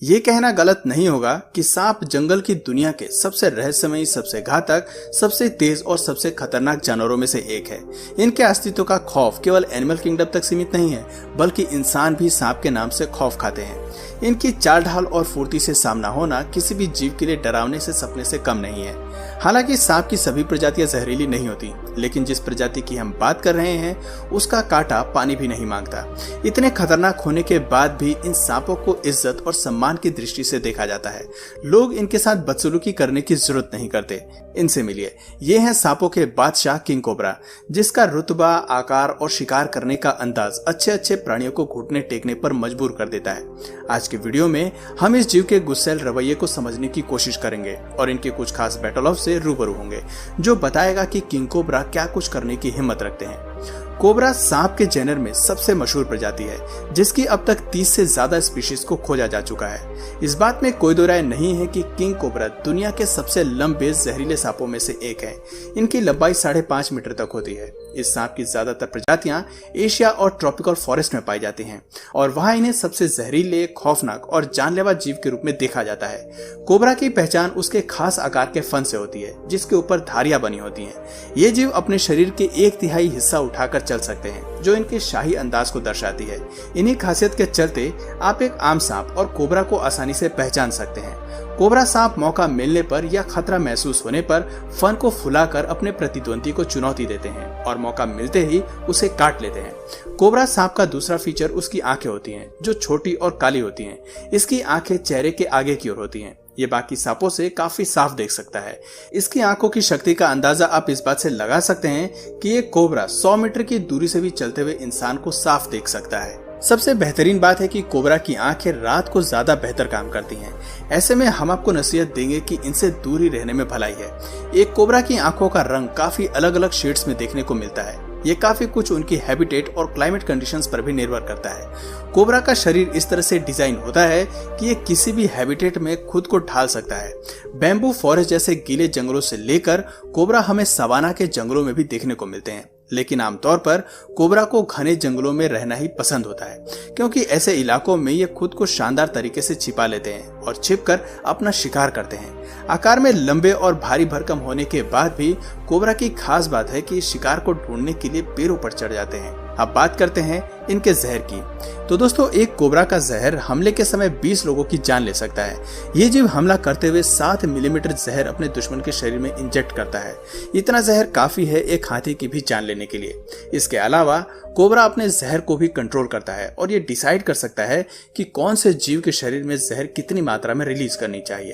ये कहना गलत नहीं होगा कि सांप जंगल की दुनिया के सबसे रहस्यमयी, सबसे घातक, सबसे तेज और सबसे खतरनाक जानवरों में से एक है। इनके अस्तित्व का खौफ केवल एनिमल किंगडम तक सीमित नहीं है, बल्कि इंसान भी सांप के नाम से खौफ खाते हैं। इनकी चाल ढाल और फुर्ती से सामना होना किसी भी जीव के लिए डरावने से सपने से कम नहीं है। हालांकि सांप की सभी प्रजातियां जहरीली नहीं होती, लेकिन जिस प्रजाति की हम बात कर रहे हैं उसका कांटा पानी भी नहीं मांगता। इतने खतरनाक होने के बाद भी इन सांपों को इज्जत और सम्मान की दृष्टि से देखा जाता है। लोग इनके साथ बदसलूकी करने की जरूरत नहीं करते। इनसे मिलिए, ये हैं सांपों के बादशाह किंग कोबरा, जिसका रुतबा, आकार और शिकार करने का अंदाज अच्छे प्राणियों को घुटने टेकने पर मजबूर कर देता है। आज के वीडियो में हम इस जीव के गुस्सैल रवैये को समझने की कोशिश करेंगे और इनके कुछ खास बैटल ऑफ से रूबरू होंगे, जो बताएगा कि किंग कोबरा क्या कुछ करने की हिम्मत रखते हैं। कोबरा सांप के जेनर में सबसे मशहूर प्रजाति है, जिसकी अब तक 30 से ज्यादा स्पीशीज को खोजा जा चुका है। इस बात में कोई दो राय नहीं है कि किंग कोबरा दुनिया के सबसे लंबे जहरीले सांपों में से एक है। इनकी लंबाई 5.5 मीटर तक होती है। इस सांप की ज्यादातर प्रजातियां एशिया और ट्रॉपिकल फॉरेस्ट में पाई जाती हैं और वहां इन्हें सबसे जहरीले, खौफनाक और जानलेवा जीव के रूप में देखा जाता है। कोबरा की पहचान उसके खास आकार के फन से होती है, जिसके ऊपर धारियां बनी होती हैं। ये जीव अपने शरीर के 1/3 हिस्सा उठाकर चल सकते हैं, जो इनके शाही अंदाज को दर्शाती है। इन्हीं खासियत के चलते आप एक आम सांप और कोबरा को आसानी से पहचान सकते हैं। कोबरा सांप मौका मिलने पर या खतरा महसूस होने पर फन को फुलाकर अपने प्रतिद्वंदी को चुनौती देते हैं और मौका मिलते ही उसे काट लेते हैं। कोबरा सांप का दूसरा फीचर उसकी आंखें होती हैं, जो छोटी और काली होती हैं। इसकी आंखें चेहरे के आगे की ओर होती हैं। ये बाकी सांपों से काफी साफ देख सकता है। इसकी आंखों की शक्ति का अंदाजा आप इस बात से लगा सकते हैं कि ये कोबरा 100 मीटर की दूरी से भी चलते हुए इंसान को साफ देख सकता है। सबसे बेहतरीन बात है कि कोबरा की आंखें रात को ज्यादा बेहतर काम करती हैं। ऐसे में हम आपको नसीहत देंगे कि इनसे दूर ही रहने में भलाई है। एक कोबरा की आंखों का रंग काफी अलग अलग शेड्स में देखने को मिलता है। ये काफी कुछ उनकी हैबिटेट और क्लाइमेट कंडीशंस पर भी निर्भर करता है। कोबरा का शरीर इस तरह से डिजाइन होता है कि ये किसी भी हैबिटेट में खुद को ढाल सकता है। बैम्बू फॉरेस्ट जैसे गीले जंगलों से लेकर कोबरा हमें सवाना के जंगलों में भी देखने को मिलते हैं, लेकिन आमतौर पर कोबरा को घने जंगलों में रहना ही पसंद होता है, क्योंकि ऐसे इलाकों में ये खुद को शानदार तरीके से छिपा लेते हैं और छिपकर अपना शिकार करते हैं। आकार में लंबे और भारी भरकम होने के बाद भी कोबरा की खास बात है कि शिकार को ढूंढने के लिए पेड़ों पर चढ़ जाते हैं। अब बात करते हैं इनके जहर की। तो दोस्तों, एक कोबरा का जहर हमले के समय 20 लोगों की जान ले सकता है। ये जीव हमला करते हुए 7 मिलीमीटर जहर अपने दुश्मन के शरीर में इंजेक्ट करता है। इतना जहर काफी है एक हाथी की भी जान लेने के लिए। इसके अलावा कोबरा अपने जहर को भी कंट्रोल करता है और ये डिसाइड कर सकता है कि कौन से जीव के शरीर में जहर कितनी मात्रा में रिलीज करनी चाहिए।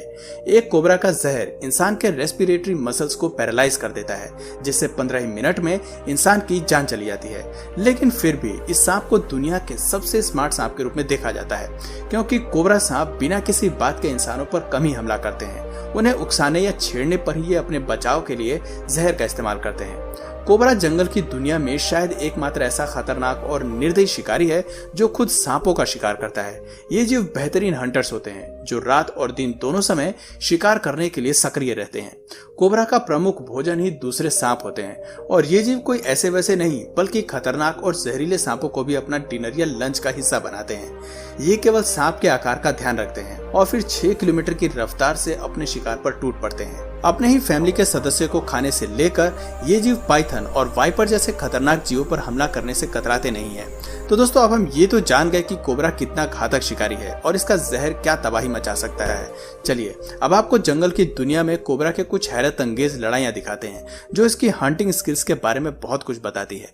एक कोबरा का जहर इंसान के रेस्पिरेटरी मसल्स को पैरालाइज कर देता है, जिससे 15 ही मिनट में इंसान की जान चली जाती है। लेकिन फिर भी इस सांप को दुनिया के सबसे स्मार्ट सांप के रूप में देखा जाता है, क्योंकि कोबरा सांप बिना किसी बात के इंसानों पर कम ही हमला करते हैं। उन्हें उकसाने या छेड़ने पर ही ये अपने बचाव के लिए जहर का इस्तेमाल करते हैं। कोबरा जंगल की दुनिया में शायद एकमात्र ऐसा खतरनाक और निर्दयी शिकारी है जो खुद सांपों का शिकार करता है। ये जीव बेहतरीन हंटर्स होते हैं, जो रात और दिन दोनों समय शिकार करने के लिए सक्रिय रहते हैं। कोबरा का प्रमुख भोजन ही दूसरे सांप होते हैं और ये जीव कोई ऐसे वैसे नहीं, बल्कि खतरनाक और जहरीले सांपों को भी अपना डिनर या लंच का हिस्सा बनाते हैं। ये केवल सांप के आकार का ध्यान रखते हैं और फिर 6 किलोमीटर की रफ्तार से अपने शिकार पर टूट पड़ते हैं। अपने ही फैमिली के सदस्य को खाने से लेकर ये जीव पाइथन और वाइपर जैसे खतरनाक जीवों पर हमला करने से कतराते नहीं है। तो दोस्तों, अब हम ये तो जान गए कि कोबरा कितना घातक शिकारी है और इसका जहर क्या तबाही मचा सकता है। चलिए अब आपको जंगल की दुनिया में कोबरा के कुछ हैरत अंगेज लड़ाइयां दिखाते हैं, जो इसकी हंटिंग स्किल्स के बारे में बहुत कुछ बताती है।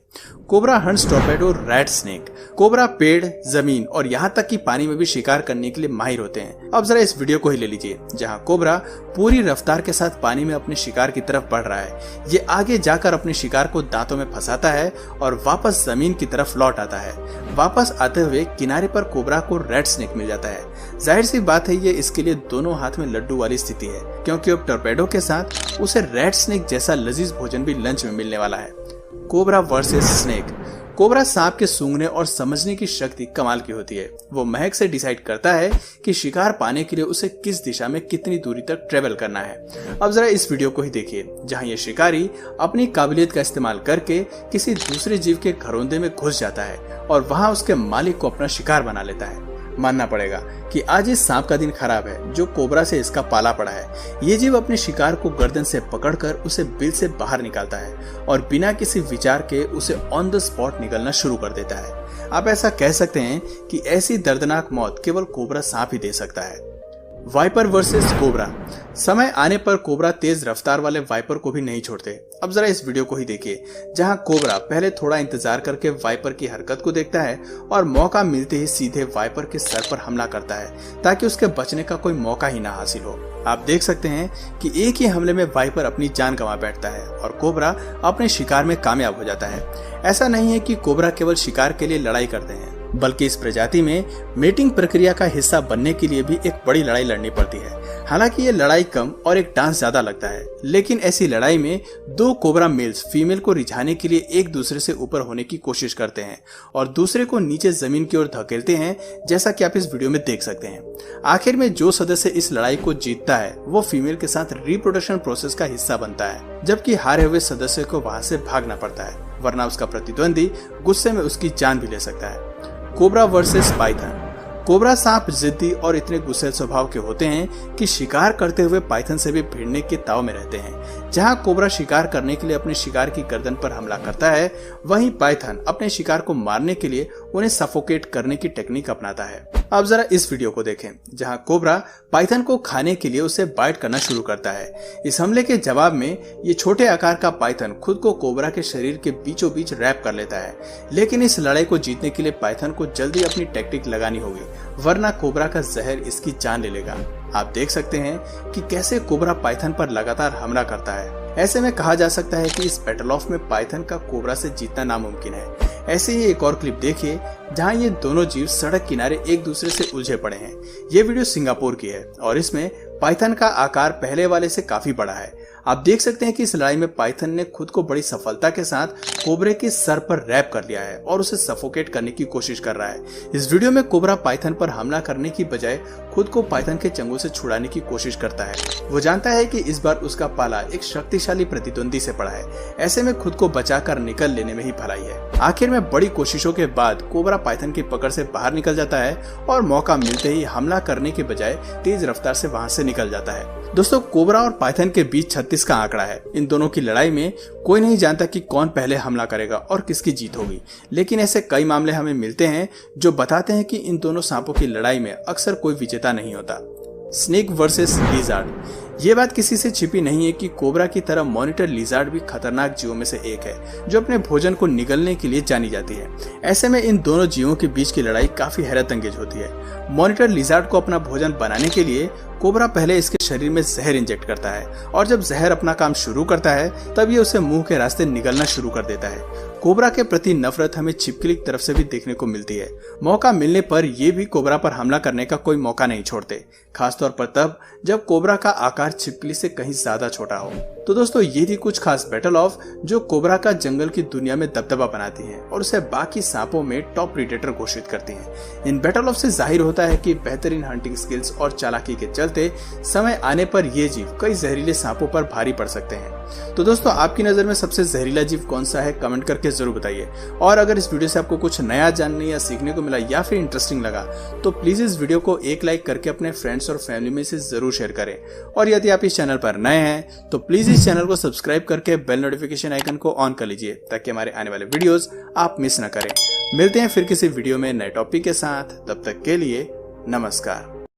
Cobra hunts torpedo rat snake. Cobra पेड़, जमीन और यहाँ तक कि पानी में भी शिकार करने के लिए माहिर होते हैं। अब जरा इस वीडियो को ही ले लीजिए, जहाँ कोबरा पूरी रफ्तार के साथ पानी में अपने शिकार की तरफ बढ़ रहा है। ये आगे जाकर अपने शिकार को दांतों में फंसाता है और वापस जमीन की तरफ लौट आता है। वापस आते हुए किनारे पर कोबरा को रेड स्नेक मिल जाता है। जाहिर सी बात है, ये इसके लिए दोनों हाथ में लड्डू वाली स्थिति है, क्योंकि अब टॉर्पेडो के साथ उसे रेड स्नेक जैसा लजीज भोजन भी लंच में मिलने वाला है। Cobra versus snake. कोबरा सांप के सूंघने और समझने की शक्ति कमाल की होती है। वो महक से डिसाइड करता है कि शिकार पाने के लिए उसे किस दिशा में कितनी दूरी तक ट्रेवल करना है। अब जरा इस वीडियो को ही देखिए, जहां ये शिकारी अपनी काबिलियत का इस्तेमाल करके किसी दूसरे जीव के घरौंदे में घुस जाता है और वहां उसके मालिक को अपना शिकार बना लेता है। मानना पड़ेगा कि आज इस सांप का दिन खराब है जो कोबरा से इसका पाला पड़ा है। ये जीव अपने शिकार को गर्दन से पकड़कर उसे बिल से बाहर निकालता है और बिना किसी विचार के उसे ऑन द स्पॉट निगलना शुरू कर देता है। आप ऐसा कह सकते हैं कि ऐसी दर्दनाक मौत केवल कोबरा सांप ही दे सकता है। Viper versus cobra. समय आने पर कोबरा तेज रफ्तार वाले वाइपर को भी नहीं छोड़ते। अब जरा इस वीडियो को ही देखिए, जहां कोबरा पहले थोड़ा इंतजार करके वाइपर की हरकत को देखता है और मौका मिलते ही सीधे वाइपर के सर पर हमला करता है ताकि उसके बचने का कोई मौका ही ना हासिल हो। आप देख सकते हैं कि एक ही हमले में वाइपर अपनी जान गंवा बैठता है और कोबरा अपने शिकार में कामयाब हो जाता है। ऐसा नहीं है कि कोबरा केवल शिकार के लिए लड़ाई करते हैं, बल्कि इस प्रजाति में मेटिंग प्रक्रिया का हिस्सा बनने के लिए भी एक बड़ी लड़ाई लड़नी पड़ती है। हालांकि ये लड़ाई कम और एक डांस ज्यादा लगता है, लेकिन ऐसी लड़ाई में दो कोबरा मेल्स फीमेल को रिझाने के लिए एक दूसरे से ऊपर होने की कोशिश करते हैं और दूसरे को नीचे जमीन की ओर धकेलते हैं, जैसा कि आप इस वीडियो में देख सकते हैं। आखिर में जो सदस्य इस लड़ाई को जीतता है वो फीमेल के साथ रिप्रोडक्शन प्रोसेस का हिस्सा बनता है, जबकि हारे हुए सदस्य को वहां से भागना पड़ता है, वरना उसका प्रतिद्वंदी गुस्से में उसकी जान भी ले सकता है। Cobra versus Python. कोबरा सांप जिद्दी और इतने गुस्सैल स्वभाव के होते हैं कि शिकार करते हुए पाइथन से भी भिड़ने के ताव में रहते हैं। जहां कोबरा शिकार करने के लिए अपने शिकार की गर्दन पर हमला करता है, वहीं पाइथन अपने शिकार को मारने के लिए उन्हें सफोकेट करने की टेक्निक अपनाता है। अब जरा इस वीडियो को देखें, जहां कोबरा पाइथन को खाने के लिए उसे बाइट करना शुरू करता है। इस हमले के जवाब में ये छोटे आकार का पाइथन खुद को कोबरा के शरीर के बीचों बीच रैप कर लेता है, लेकिन इस लड़ाई को जीतने के लिए पाइथन को जल्दी अपनी टेक्निक लगानी होगी, वरना कोबरा का जहर इसकी जान ले लेगा। आप देख सकते हैं कि कैसे कोबरा पाइथन पर लगातार हमला करता है। ऐसे में कहा जा सकता है कि इस बैटल ऑफ में पाइथन का कोबरा से जीतना नामुमकिन है। ऐसे ही एक और क्लिप देखिए जहां ये दोनों जीव सड़क किनारे एक दूसरे से उलझे पड़े हैं। ये वीडियो सिंगापुर की है और इसमें पाइथन का आकार पहले वाले से काफी बड़ा है। आप देख सकते हैं कि इस लड़ाई में पाइथन ने खुद को बड़ी सफलता के साथ कोबरे के सर पर रैप कर लिया है और उसे सफोकेट करने की कोशिश कर रहा है। इस वीडियो में कोबरा पाइथन पर हमला करने की बजाय खुद को पाइथन के चंगुल से छुड़ाने की कोशिश करता है। वो जानता है कि इस बार उसका पाला एक शक्तिशाली प्रतिद्वंदी से पड़ा है, ऐसे में खुद को बचाकर निकल लेने में ही भलाई है। आखिर में बड़ी कोशिशों के बाद कोबरा पाइथन की पकड़ से बाहर निकल जाता है और मौका मिलते ही हमला करने के बजाय तेज रफ्तार से वहां से निकल जाता है। दोस्तों, कोबरा और पाइथन के बीच 36 का आंकड़ा है। इन दोनों की लड़ाई में कोई नहीं जानता कि कौन पहले हमला करेगा और किसकी जीत होगी, लेकिन ऐसे कई मामले हमें मिलते हैं जो बताते हैं कि इन दोनों सांपों की लड़ाई में अक्सर कोई विजेता नहीं होता। Snake versus lizard. ये बात किसी से छिपी नहीं है कि कोबरा की तरह मॉनिटर लिजार्ड भी खतरनाक जीवों में से एक है जो अपने भोजन को निगलने के लिए जानी जाती है। ऐसे में इन दोनों जीवों के बीच की लड़ाई काफी हैरत अंगेज होती है। मॉनिटर लिजार्ड को अपना भोजन बनाने के लिए कोबरा पहले इसके शरीर में जहर इंजेक्ट करता है और जब जहर अपना काम शुरू करता है तब ये उसे मुंह के रास्ते निगलना शुरू कर देता है। कोबरा के प्रति नफरत हमें छिपकली की तरफ से भी देखने को मिलती है। मौका मिलने पर ये भी कोबरा पर हमला करने का कोई मौका नहीं छोड़ते, खासतौर पर तब जब कोबरा का आकार छिपकली से कहीं ज्यादा छोटा हो। तो दोस्तों, ये थी कुछ खास बैटल ऑफ जो कोबरा का जंगल की दुनिया में दबदबा बनाती हैं और उसे बाकी सांपों में टॉप प्रीडेटर घोषित करती हैं। इन बैटल ऑफ से जाहिर होता है कि बेहतरीन हंटिंग स्किल्स और चालाकी के चलते समय आने पर ये जीव कई जहरीले सांपों पर भारी पड़ सकते हैं। तो दोस्तों, आपकी नजर में सबसे जहरीला जीव कौन सा है, कमेंट करके जरूर बताइए। और अगर इस वीडियो से आपको कुछ नया जानने या सीखने को मिला या फिर इंटरेस्टिंग लगा तो प्लीज इस वीडियो को एक लाइक करके अपने फ्रेंड्स और फैमिली में से जरूर शेयर करें। और यदि आप इस चैनल पर नए हैं तो प्लीज इस चैनल को सब्सक्राइब करके बेल नोटिफिकेशन आइकन को ऑन कर लीजिए ताकि हमारे आने वाले वीडियोस आप मिस न करें। मिलते हैं फिर किसी वीडियो में नए टॉपिक के साथ, तब तक के लिए नमस्कार।